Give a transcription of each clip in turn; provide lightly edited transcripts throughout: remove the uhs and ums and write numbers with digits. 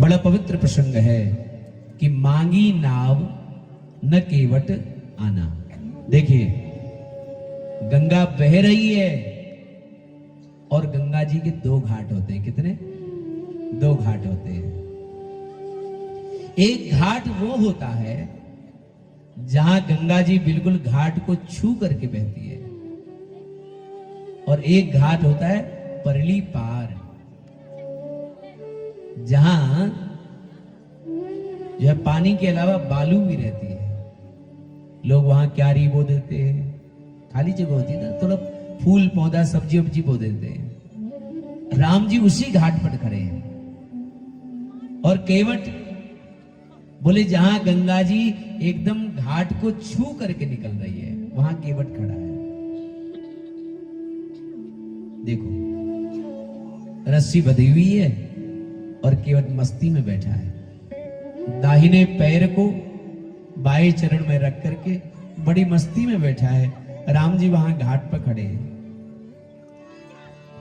बड़ा पवित्र प्रसंग है कि मांगी नाव न केवट आना। देखिए, गंगा बह रही है और गंगा जी के दो घाट होते हैं। कितने? दो घाट होते हैं। एक घाट वो होता है जहां गंगा जी बिल्कुल घाट को छू करके बहती है, और एक घाट होता है परली पार, जहां जो है पानी के अलावा बालू भी रहती है। लोग वहां क्यारी बो देते हैं, खाली जगह होती है ना, थोड़ा फूल पौधा सब्जी वब्जी बो देते हैं। राम जी उसी घाट पर खड़े हैं, और केवट बोले जहां गंगा जी एकदम घाट को छू करके निकल रही है, वहां केवट खड़ा है। देखो, रस्सी बंधी हुई है और केवट मस्ती में बैठा है। दाहिने पैर को बाएं चरण में रख करके बड़ी मस्ती में बैठा है। राम जी वहां घाट पर खड़े हैं।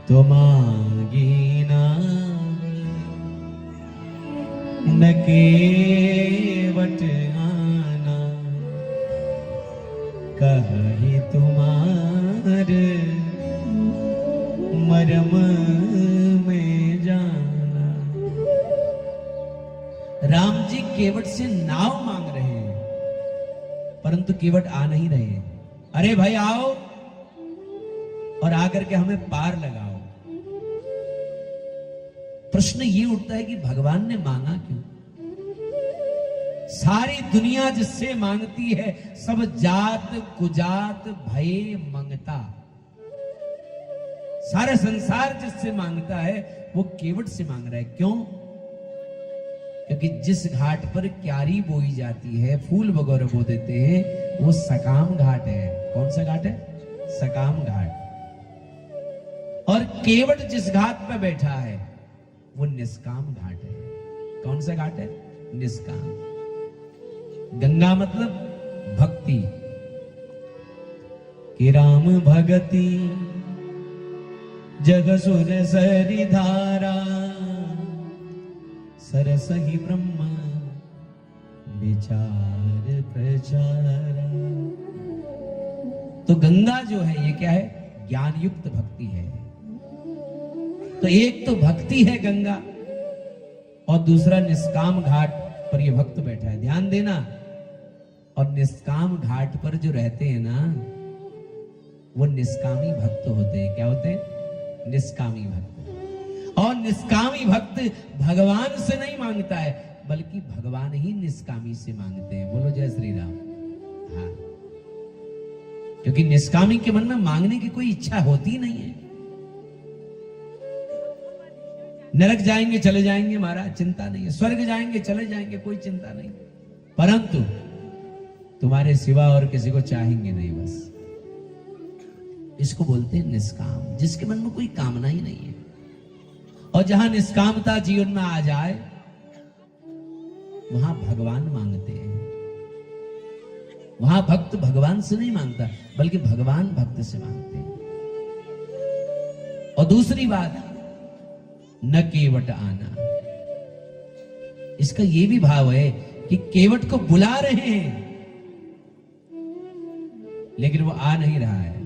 तो मांगी ना न केवट आना, कहे तुम्हार मरम में जाना। राम जी केवट से नाव मांग रहे हैं, परंतु केवट आ नहीं रहे हैं। अरे भाई आओ और आकर के हमें पार लगाओ। प्रश्न ये उठता है कि भगवान ने मांगा क्यों? सारी दुनिया जिससे मांगती है, सब जात कुजात भय मंगता, सारा संसार जिससे मांगता है वो केवट से मांग रहा है। क्यों? क्योंकि जिस घाट पर क्यारी बोई जाती है, फूल वगैरह बो देते हैं, वो सकाम घाट है। कौन सा घाट है? सकाम घाट। और केवट जिस घाट पर बैठा है वो निष्काम घाट है। कौन सा घाट है? निष्काम। गंगा मतलब भक्ति, कि राम भगति जग सुर सरी धारा, सरस ही ब्रह्म विचार प्रचारा। तो गंगा जो है ये क्या है? ज्ञान युक्त भक्ति है। तो एक तो भक्ति है गंगा, और दूसरा निष्काम घाट पर ये भक्त बैठा है। ध्यान देना, और निष्काम घाट पर जो रहते हैं ना, वो निष्कामी भक्त होते हैं। क्या होते हैं? निष्कामी भक्त। और निष्कामी भक्त भगवान से नहीं मांगता है, बल्कि भगवान ही निष्कामी से मांगते हैं। बोलो जय श्री राम। हाँ, क्योंकि निष्कामी के मन में मांगने की कोई इच्छा होती नहीं है। नरक जाएंगे चले जाएंगे महाराज, चिंता नहीं है। स्वर्ग जाएंगे चले जाएंगे, कोई चिंता नहीं, परंतु तुम्हारे सिवा और किसी को चाहेंगे नहीं। बस इसको बोलते हैं निष्काम, जिसके मन में कोई कामना ही नहीं है। और जहां निष्कामता जीवन में आ जाए, वहां भगवान मांगते हैं। वहां भक्त भगवान से नहीं मांगता, बल्कि भगवान भक्त से मांगते हैं। और दूसरी बात, न केवट आना। इसका यह भी भाव है कि केवट को बुला रहे हैं, लेकिन वो आ नहीं रहा है।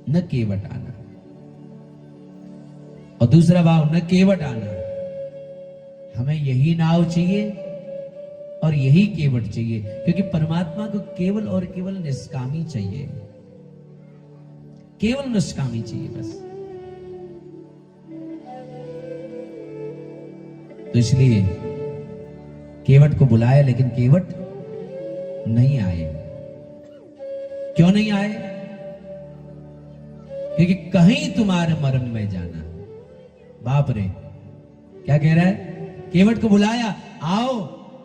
न केवट आना। और दूसरा भाव, न केवट आना, हमें यही नाव चाहिए और यही केवट चाहिए, क्योंकि परमात्मा को केवल और केवल निष्कामी चाहिए। केवल निष्कामी चाहिए बस। तो इसलिए केवट को बुलाया, लेकिन केवट नहीं आए। क्यों नहीं आए? क्योंकि कहीं तुम्हारे मर्म में जाना। बाप रे, क्या कह रहा है? केवट को बुलाया, आओ,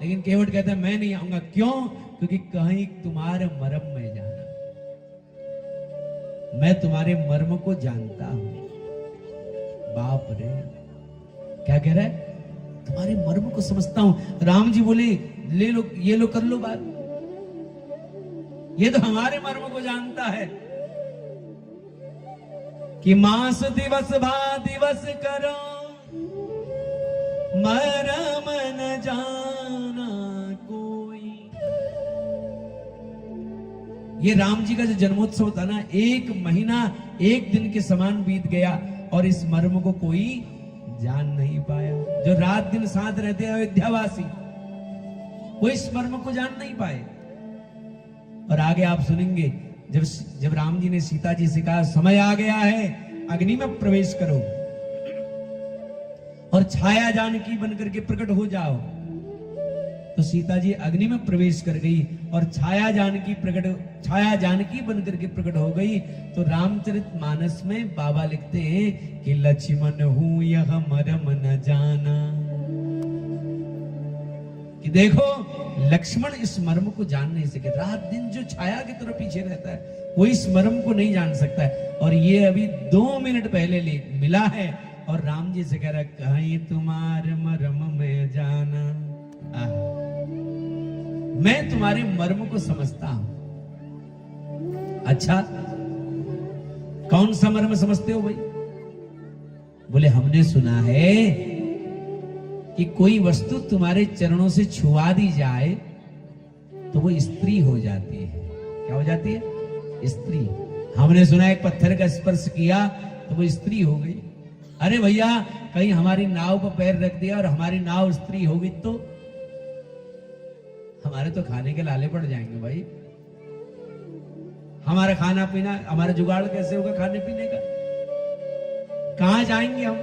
लेकिन केवट कहता है मैं नहीं आऊंगा। क्यों? क्योंकि कहीं तुम्हारे मर्म में जाना। मैं तुम्हारे मर्म को जानता हूं। बाप रे, क्या कह रहा है? तुम्हारे मर्म को समझता हूं। राम जी बोले, ले लो, ये लो, कर लो बात। ये तो हमारे मर्म को जानता है कि मास दिवस भा दिवस करो, मरम न जाना कोई। ये राम जी का जो जन्मोत्सव था ना, 1 महीना 1 दिन के समान बीत गया और इस मर्म को कोई जान नहीं पाया। जो रात दिन साथ रहते हैं अयोध्यावासी, वो इस मर्म को जान नहीं पाए। और आगे आप सुनेंगे, जब राम जी ने सीता जी से कहा समय आ गया है, अग्नि में प्रवेश करो और छाया जानकी बनकर के प्रकट हो जाओ, तो सीता जी अग्नि में प्रवेश कर गई और छाया जानकी बनकर के प्रकट हो गई। तो रामचरितमानस में बाबा लिखते हैं कि लक्ष्मण हूं यह मरम न जाना, कि देखो लक्ष्मण इस मर्म को जान नहीं सके। रात दिन जो छाया की तरफ पीछे रहता है वो इस मर्म को नहीं जान सकता है। और ये अभी 2 मिनट पहले मिला है और राम जी से कह रहा है कहीं तुम्हारे मर्म में जाना, मैं तुम्हारे मर्म को समझता हूं। अच्छा, कौन सा मर्म समझते हो भाई? बोले हमने सुना है कि कोई वस्तु तुम्हारे चरणों से छुआ दी जाए तो वो स्त्री हो जाती है। क्या हो जाती है? स्त्री। हमने सुना एक पत्थर का स्पर्श किया तो वो स्त्री हो गई। अरे भैया, कहीं हमारी नाव पर पैर रख दिया और हमारी नाव स्त्री होगी तो हमारे तो खाने के लाले पड़ जाएंगे भाई। हमारा खाना पीना, हमारा जुगाड़ कैसे होगा खाने पीने का? कहां जाएंगे हम?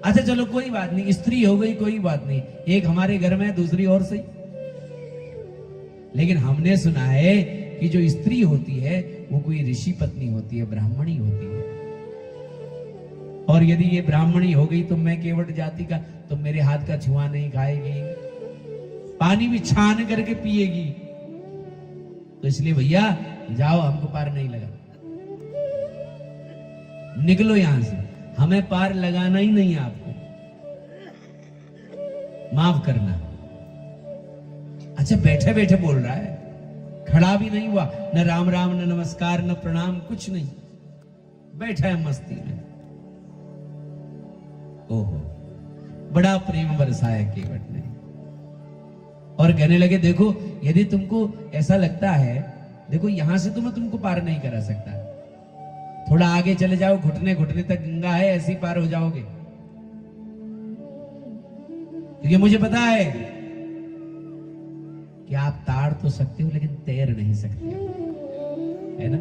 अच्छा चलो कोई बात नहीं, स्त्री हो गई कोई बात नहीं, एक हमारे घर में है, दूसरी और सही। लेकिन हमने सुना है कि जो स्त्री होती है वो कोई ऋषि पत्नी होती है, ब्राह्मणी होती है। और यदि ये ब्राह्मणी हो गई तो मैं केवट जाति का, तो मेरे हाथ का छुआ नहीं खाएगी, पानी भी छान करके पिएगी। तो इसलिए भैया जाओ, हमको पार नहीं लगा, निकलो यहां से, हमें पार लगाना ही नहीं है आपको, माफ करना। अच्छा, बैठे बैठे बोल रहा है, खड़ा भी नहीं हुआ, न राम राम न नमस्कार न प्रणाम, कुछ नहीं, बैठा है मस्ती में। ओहो, बड़ा प्रेम बरसाया केवट ने। और कहने लगे देखो, यदि तुमको ऐसा लगता है, देखो यहां से तो मैं तुमको पार नहीं करा सकता, थोड़ा आगे चले जाओ, घुटने घुटने तक गंगा है, ऐसे ही पार हो जाओगे। क्योंकि मुझे पता है कि आप ताड़ तो सकते हो लेकिन तैर नहीं सकते हो, है ना?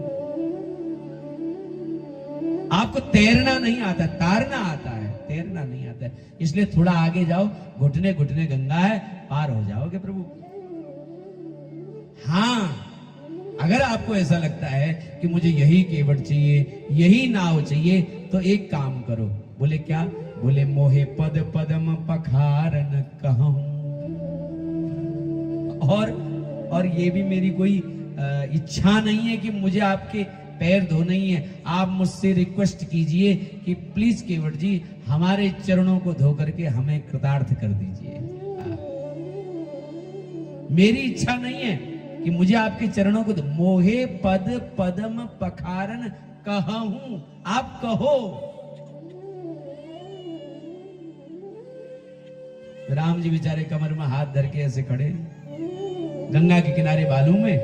आपको तैरना नहीं आता, तारना आता है, तैरना नहीं आता है। इसलिए थोड़ा आगे जाओ, घुटने घुटने गंगा है, पार हो जाओगे प्रभु। हाँ, अगर आपको ऐसा लगता है कि मुझे यही केवट चाहिए, यही नाव चाहिए, तो एक काम करो। बोले क्या? बोले मोहे पद पदम पखारन कहूं। और ये भी मेरी कोई इच्छा नहीं है कि मुझे आपके पैर धोने ही है, आप मुझसे रिक्वेस्ट कीजिए कि प्लीज केवट जी हमारे चरणों को धो करके हमें कृतार्थ कर दीजिए। मेरी इच्छा नहीं है कि मुझे आपके चरणों को, मोहे पद पदम पखारन कहूं, आप कहो। राम जी बेचारे कमर में हाथ धर के ऐसे खड़े गंगा के किनारे बालू में,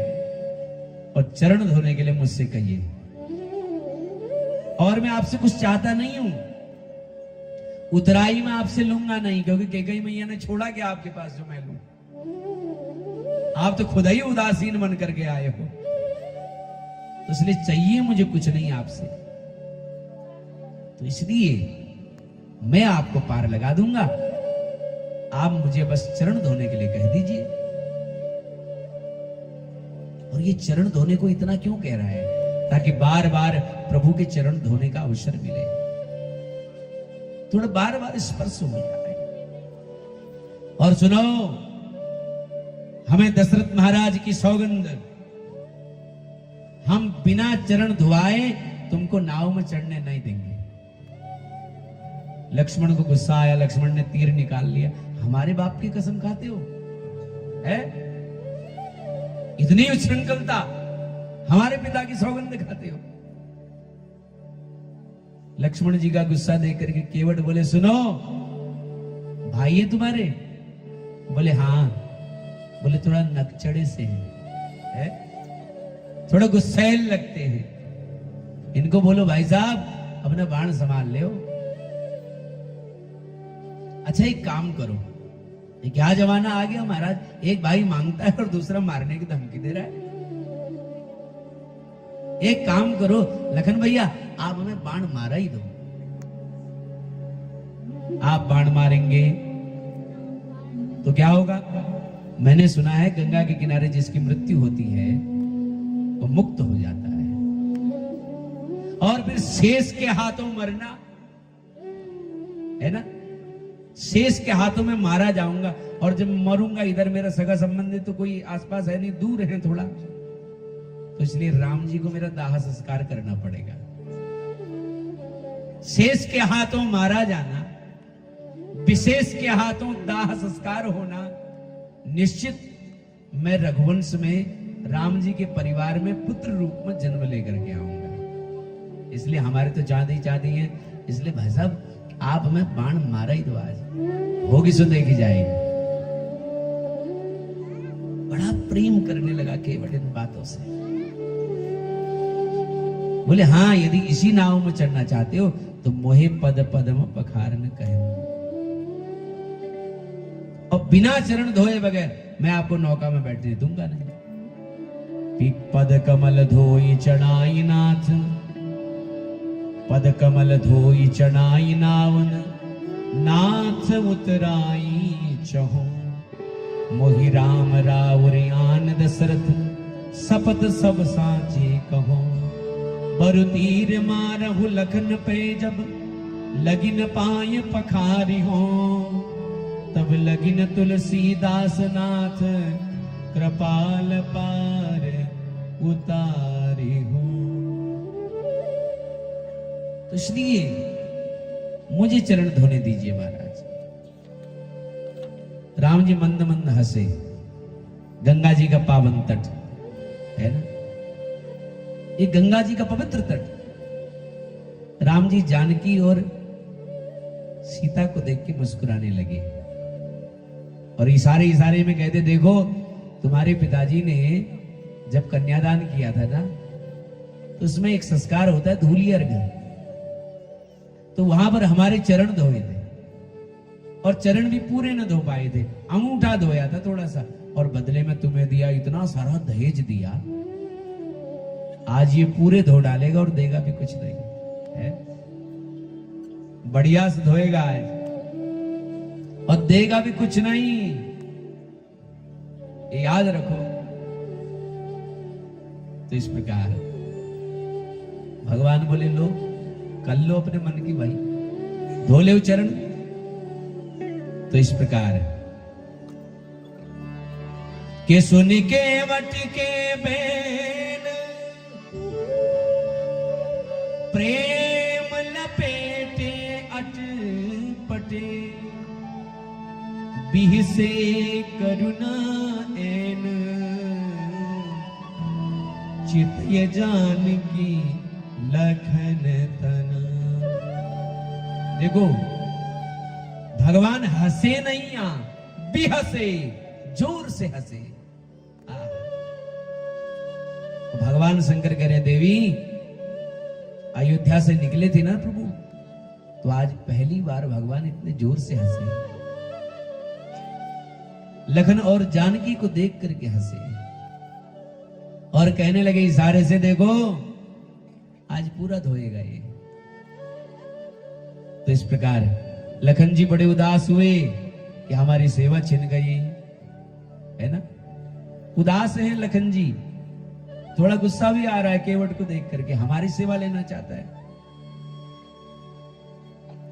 और चरण धोने के लिए मुझसे कहिए। और मैं आपसे कुछ चाहता नहीं हूं, उतराई मैं आपसे लूंगा नहीं, क्योंकि कैकेयी मैया ने छोड़ा क्या आपके पास जो मैं लूं? आप तो खुद ही उदासीन बन करके आए हो, तो इसलिए चाहिए मुझे कुछ नहीं आपसे। तो इसलिए मैं आपको पार लगा दूंगा, आप मुझे बस चरण धोने के लिए कह दीजिए। और ये चरण धोने को इतना क्यों कह रहा है? ताकि बार बार प्रभु के चरण धोने का अवसर मिले, थोड़ा बार बार स्पर्श हो जाए। और सुनो, हमें दशरथ महाराज की सौगंध, हम बिना चरण धुआए तुमको नाव में चढ़ने नहीं देंगे। लक्ष्मण को गुस्सा आया, लक्ष्मण ने तीर निकाल लिया। हमारे बाप की कसम खाते हो? है इतनी उच्छृंखलता, हमारे पिता की सौगंध खाते हो? लक्ष्मण जी का गुस्सा देख करके केवट बोले, सुनो, भाई है तुम्हारे? बोले हाँ। बोले थोड़ा नकचड़े से है? थोड़ा गुस्सैल लगते हैं, इनको बोलो भाई साहब अपना बाण संभाल ले। अच्छा एक काम करो, ये क्या जमाना आ गया महाराज, एक भाई मांगता है और दूसरा मारने की धमकी दे रहा है। एक काम करो लखन भैया, आप हमें बाण मारा ही दो। आप बाण मारेंगे तो क्या होगा? मैंने सुना है गंगा के किनारे जिसकी मृत्यु होती है वो मुक्त हो जाता है, और फिर शेष के हाथों मरना है ना, शेष के हाथों में मारा जाऊंगा, और जब मरूंगा इधर मेरा सगा संबंधी तो कोई आसपास है नहीं, दूर है थोड़ा, तो इसलिए राम जी को मेरा दाह संस्कार करना पड़ेगा। शेष के हाथों मारा जाना, विशेष के हाथों दाह संस्कार होना, निश्चित मैं रघुवंश में राम जी के परिवार में पुत्र रूप में जन्म लेकर के आऊंगा। इसलिए हमारे तो चाँदी चाँदी है, इसलिए भाई साहब आप हमें बाण मारा ही दो, आज होगी सो देखी जाएगी। बड़ा प्रेम करने लगा केवट इन बातों से। बोले हाँ, यदि इसी नाव में चढ़ना चाहते हो तो मोहे पद पदम पखारन कहे, और बिना चरण धोए बगैर मैं आपको नौका में बैठने दूंगा नहीं। पद कमल धोई चढ़ाई नाथ, पद कमल धोई चढ़ाई नावन, नाथ उतराई चहो, मोहि राम राउर आन दशरथ, सपत सब साचे कहो। बरु तीर मारहु लखन पे जब, लगिन पाय पखारी हो, तब लगिन तुलसीदास नाथ, कृपाल पार उतारी हो। तो इसलिए मुझे चरण धोने दीजिए महाराज। राम जी मंद मंद हंसे। गंगा जी का पावन तट है ना, ये गंगा जी का पवित्र तट। राम जी जानकी और सीता को देख के मुस्कुराने लगे और इशारे इशारे में कहते, देखो तुम्हारे पिताजी ने जब कन्यादान किया था ना, तो उसमें एक संस्कार होता है धूली अर्घ, तो वहां पर हमारे चरण धोए थे, और चरण भी पूरे न धो पाए थे, अंगूठा धोया था थोड़ा सा, और बदले में तुम्हें दिया इतना सारा दहेज दिया, आज ये पूरे धो डालेगा और देगा भी कुछ नहीं है, बढ़िया से धोएगा आज और देगा भी कुछ नहीं, ये याद रखो। तो इस प्रकार भगवान बोले, लो कर लो अपने मन की भाई, धो ले चरण। तो इस प्रकार के सुन के वट के बेन, प्रेम लपेटे अटपटे, बिह से करुणा एन, चित ये जान की लखन तना। देखो भगवान हंसे नहीं, बिहसे, जोर से हंसे। तो भगवान शंकर कह रहे, देवी अयोध्या से निकले थे ना प्रभु, तो आज पहली बार भगवान इतने जोर से हंसे। लखन और जानकी को देख करके हंसे और कहने लगे इशारे से, देखो आज पूरा धोएगा ये। तो इस प्रकार लखन जी बड़े उदास हुए कि हमारी सेवा छिन गई, है ना, उदास हैं लखन जी, थोड़ा गुस्सा भी आ रहा है केवट को देख करके, हमारी सेवा लेना चाहता है।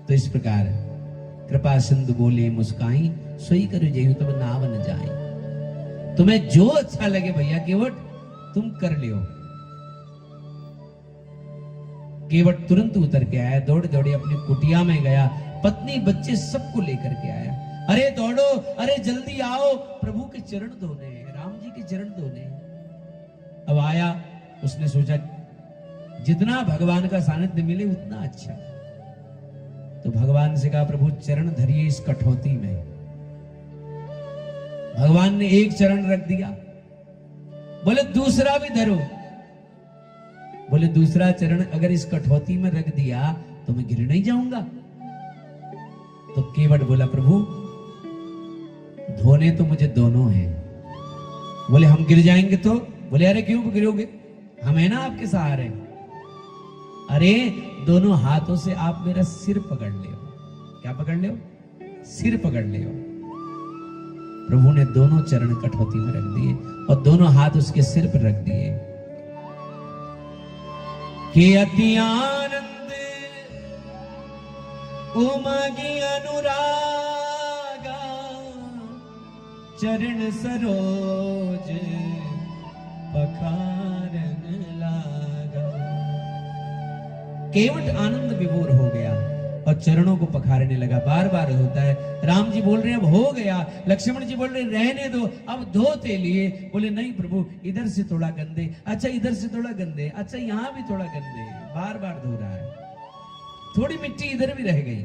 तो इस प्रकार कृपा सिंधु बोले मुस्काई, सोई करो जेहु तब नाव न जाए। तुम्हें जो अच्छा लगे भैया केवट तुम कर लियो। केवट तुरंत उतर के आया, दौड़ दौड़े अपनी कुटिया में गया, पत्नी बच्चे सबको लेकर के आया। अरे दौड़ो, अरे जल्दी आओ, प्रभु के चरण धोने, राम जी के चरण धोने। अब आया, उसने सोचा जितना भगवान का सानिध्य मिले उतना अच्छा। तो भगवान से कहा प्रभु चरण धरिए इस कठौती में। भगवान ने एक चरण रख दिया, बोले दूसरा भी धरो। बोले दूसरा चरण अगर इस कठौती में रख दिया तो मैं गिर नहीं जाऊंगा। तो केवट बोला प्रभु धोने तो मुझे दोनों हैं। बोले हम गिर जाएंगे तो? बोले अरे क्यों गिरोगे, हम है ना आपके सहारे। अरे दोनों हाथों से आप मेरा सिर पकड़ ले। क्या पकड़ ले? सिर पकड़ ले। प्रभु ने दोनों चरण कठौती में रख दिए और दोनों हाथ उसके सिर पर रख दिए। कि अति आनंद उमगी अनुरागा चरण सरोज पखारन लागा। केवट आनंद विभोर हो गया और चरणों को पखारने लगा। बार बार होता है। राम जी बोल रहे हैं अब हो गया, लक्ष्मण जी बोल रहे हैं रहने दो, अब धोते लिए। बोले नहीं प्रभु इधर से थोड़ा गंदे, अच्छा इधर से थोड़ा गंदे, अच्छा यहां भी थोड़ा गंदे। बार बार धो रहा है, थोड़ी मिट्टी इधर भी रह गई।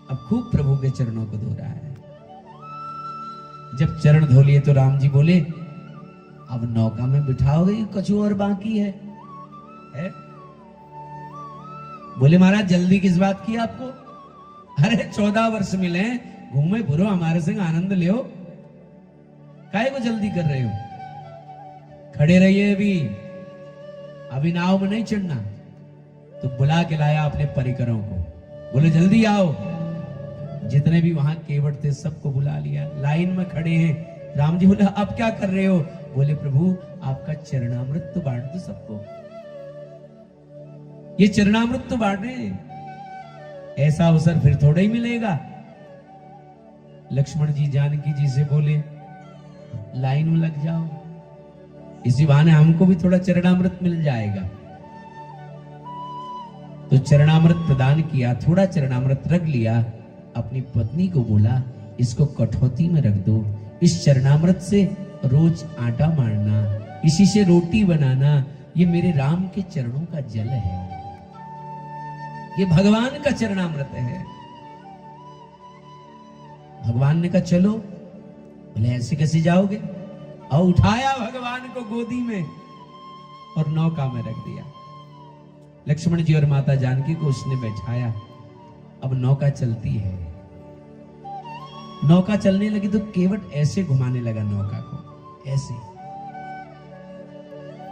अब खूब प्रभु के चरणों को धो रहा है। जब चरण धो लिए तो राम जी बोले अब नौका में बिठाओगे, कछु और बाकी है? बोले महाराज जल्दी किस बात की आपको? अरे 14 वर्ष मिले, घूमे फिरो हमारे संग आनंद लियो, काहे को जल्दी कर रहे हो? खड़े रहिए, अभी नाव में नहीं चढ़ना। तो बुला के लाया अपने परिकरों को, बोले जल्दी आओ। जितने भी वहां केवट थे सबको बुला लिया, लाइन में खड़े हैं। राम जी बोले अब क्या कर रहे हो? बोले प्रभु आपका चरणामृत तो बांट दो सबको, ये चरणामृत तो बांटे, ऐसा अवसर फिर थोड़ा ही मिलेगा। लक्ष्मण जी जानकी जी से बोले लाइन में लग जाओ, इसी बहाने हमको भी थोड़ा चरणामृत मिल जाएगा। तो चरणामृत प्रदान किया, थोड़ा चरणामृत रख लिया। अपनी पत्नी को बोला इसको कठौती में रख दो, इस चरणामृत से रोज आटा मारना, इसी से रोटी बनाना, ये मेरे राम के चरणों का जल है, ये भगवान का चरणामृत है। भगवान ने कहा चलो। बोले ऐसे कैसे जाओगे? और उठाया भगवान को गोदी में और नौका में रख दिया। लक्ष्मण जी और माता जानकी को उसने बैठाया। अब नौका चलती है। नौका चलने लगी तो केवट ऐसे घुमाने लगा नौका को, ऐसे।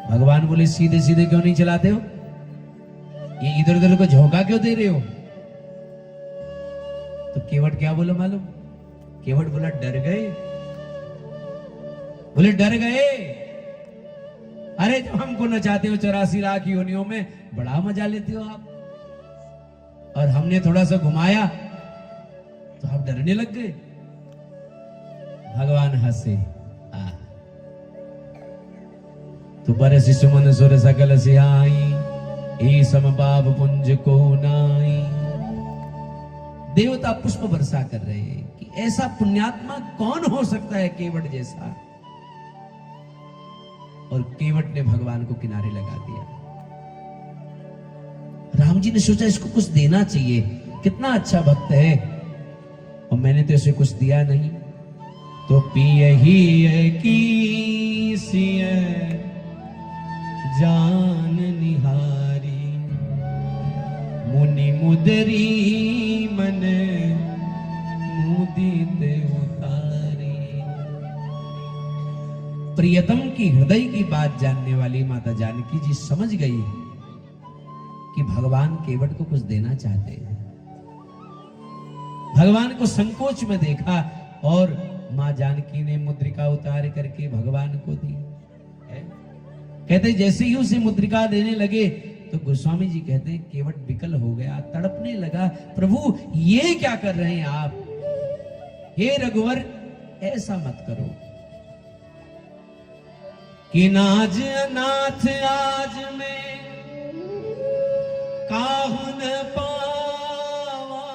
भगवान बोले सीधे सीधे क्यों नहीं चलाते हो, ये इधर उधर को झोंका क्यों दे रहे हो? तो केवट क्या बोला मालूम? केवट बोला डर गए। बोले डर गए? अरे जब हमको नचाते हो 84 लाख योनियों में, बड़ा मजा लेते हो आप, और हमने थोड़ा सा घुमाया तो आप डरने लग गए। भगवान हंसे। तो बरस सुमन सुर सकल सियाई, ए समबाब पुंज को नाई। देवता पुष्प वर्षा कर रहे हैं कि ऐसा पुण्यात्मा कौन हो सकता है केवट जैसा। और केवट ने भगवान को किनारे लगा दिया। राम जी ने सोचा इसको कुछ देना चाहिए, कितना अच्छा भक्त है, और मैंने तो इसे कुछ दिया नहीं। तो पिए ही की सिय जान निहारी, मुनि मुदरी मन मुदित उतारी। प्रियतम की हृदय की बात जानने वाली माता जानकी जी समझ गई कि भगवान केवट को कुछ देना चाहते हैं। भगवान को संकोच में देखा और मां जानकी ने मुद्रिका उतार करके भगवान को दी। कहते जैसे ही उसे मुद्रिका देने लगे तो गोस्वामी जी कहते हैं केवट विकल हो गया, तड़पने लगा, प्रभु ये क्या कर रहे हैं आप? हे रघुवर ऐसा मत करो कि नाज अनाथ आज में काहू न पावा,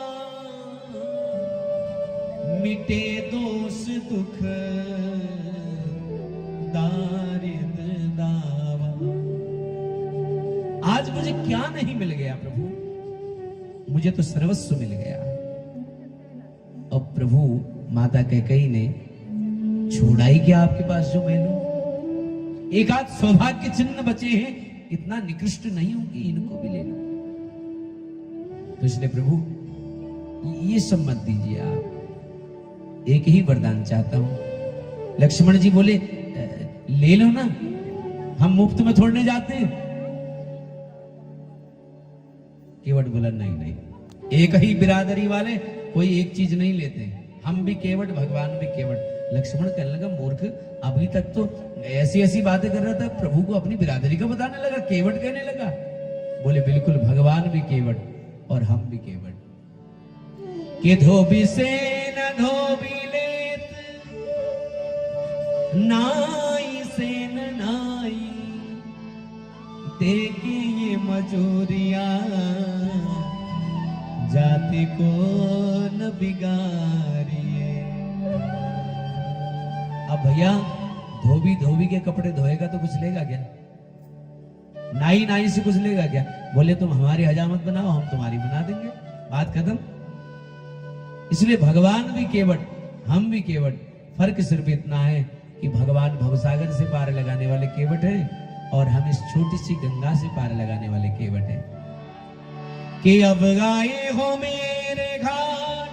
मिटे दोष दुख दारिद दावा। आज मुझे क्या नहीं मिल गया प्रभु? मुझे तो सर्वस्व मिल गया। अब प्रभु माता कैकेयी ने छोड़ा ही क्या आपके पास जो मैं लूं? एक आध सौभाग्य चिन्ह बचे हैं, इतना निकृष्ट नहीं हूं कि इनको भी ले लो। तो इसलिए प्रभु ये सब मत दीजिए, आप एक ही वरदान चाहता हूं। लक्ष्मण जी बोले ले लो ना, हम मुफ्त में छोड़ने जाते हैं। केवट बोला नहीं नहीं, एक ही बिरादरी वाले कोई एक चीज नहीं लेते, हम भी केवट भगवान भी केवट। लक्ष्मण कहने लगा मूर्ख, अभी तक तो ऐसी ऐसी बातें कर रहा था, प्रभु को अपनी बिरादरी का बताने लगा, केवट कहने लगा। बोले बिल्कुल, भगवान भी केवट और हम भी केवट। के धोबी से न धोबी लेत, नाई से न नाई, देगी ये मजूरिया, जाति को न बिगाड़िए। अब भैया धोबी धोबी के कपड़े धोएगा तो कुछ लेगा क्या? नाई नाई से कुछ लेगा क्या? बोले तुम हमारी हजामत बनाओ, हम तुम्हारी बना देंगे, बात खत्म। इसलिए भगवान भी केवट, हम भी केवट। फर्क सिर्फ इतना है कि भगवान भवसागर से पार लगाने वाले केवट हैं और हम इस छोटी सी गंगा से पार लगाने वाले केवट हैं। कि अब आए हो मेरे घाट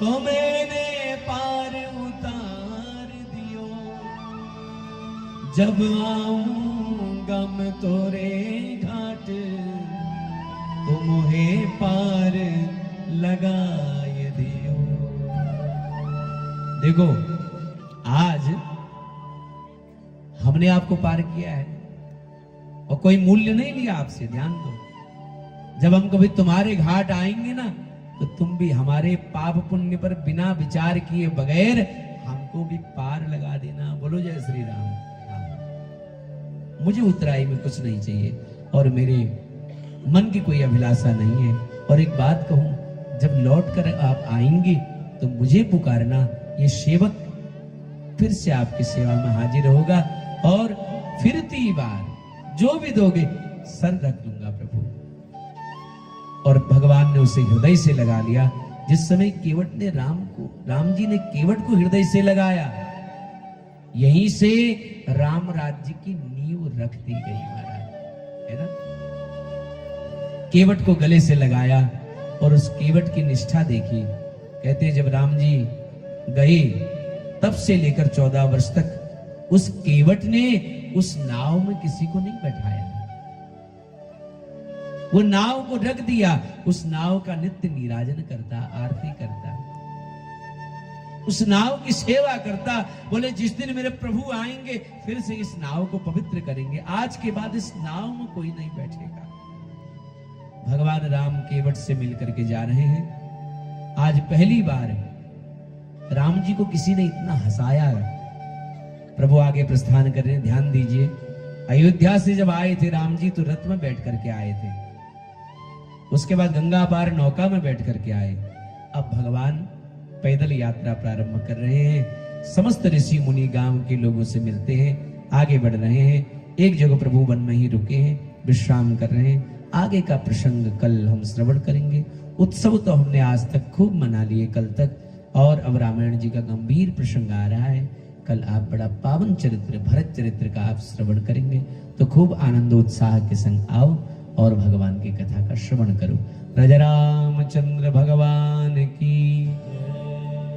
तो मैंने पार उतार दियो, जब आऊंगा मैं तोरे घाट तो मोहे पार लगाए दियो। देखो आज हमने आपको पार किया है और कोई मूल्य नहीं लिया आपसे, ध्यान दो। जब हम कभी तुम्हारे घाट आएंगे ना तो तुम भी हमारे पाप पुण्य पर बिना विचार किए बगैर हमको भी पार लगा देना। बोलो जय श्री राम। मुझे उतराई में कुछ नहीं चाहिए और मेरे मन की कोई अभिलाषा नहीं है। और एक बात कहूं, जब लौट कर आप आएंगे तो मुझे पुकारना, ये सेवक फिर से आपकी सेवा में हाजिर होगा और फिरती बार जो भी दोगे सर रख लूंगा प्रभु। और भगवान ने उसे हृदय से लगा लिया। जिस समय केवट ने राम जी ने केवट को हृदय से लगाया, यहीं से राम राज्य की नींव रख दी गई महाराज, है ना। केवट को गले से लगाया और उस केवट की निष्ठा देखी। कहते हैं जब राम जी गए तब से लेकर 14 वर्ष तक उस केवट ने उस नाव में किसी को नहीं बैठाया, वो नाव को रख दिया, उस नाव का नित्य नीराजन करता, आरती करता, उस नाव की सेवा करता। बोले जिस दिन मेरे प्रभु आएंगे फिर से इस नाव को पवित्र करेंगे, आज के बाद इस नाव में कोई नहीं बैठेगा। भगवान राम केवट से मिलकर के जा रहे हैं। आज पहली बार राम जी को किसी ने इतना हंसाया। प्रभु आगे प्रस्थान कर रहे हैं, ध्यान दीजिए। अयोध्या से जब आए थे राम जी तो रथ में बैठ करके आए थे, उसके बाद गंगा पार नौका में बैठ करके आए। अब भगवान पैदल यात्रा प्रारंभ कर रहे हैं। समस्त ऋषि मुनि गांव के लोगों से मिलते हैं, आगे बढ़ रहे हैं। एक जगह प्रभु वन में ही रुके हैं, विश्राम कर रहे हैं। आगे का प्रसंग कल हम श्रवण करेंगे। उत्सव तो हमने आज तक खूब मना लिए कल तक, और अब रामायण जी का गंभीर प्रसंग आ रहा है। कल आप बड़ा पावन चरित्र भरत चरित्र का आप श्रवण करेंगे, तो खूब आनंदोत्साह के संग आओ और भगवान की कथा का श्रवण करो। राजा रामचंद्र भगवान की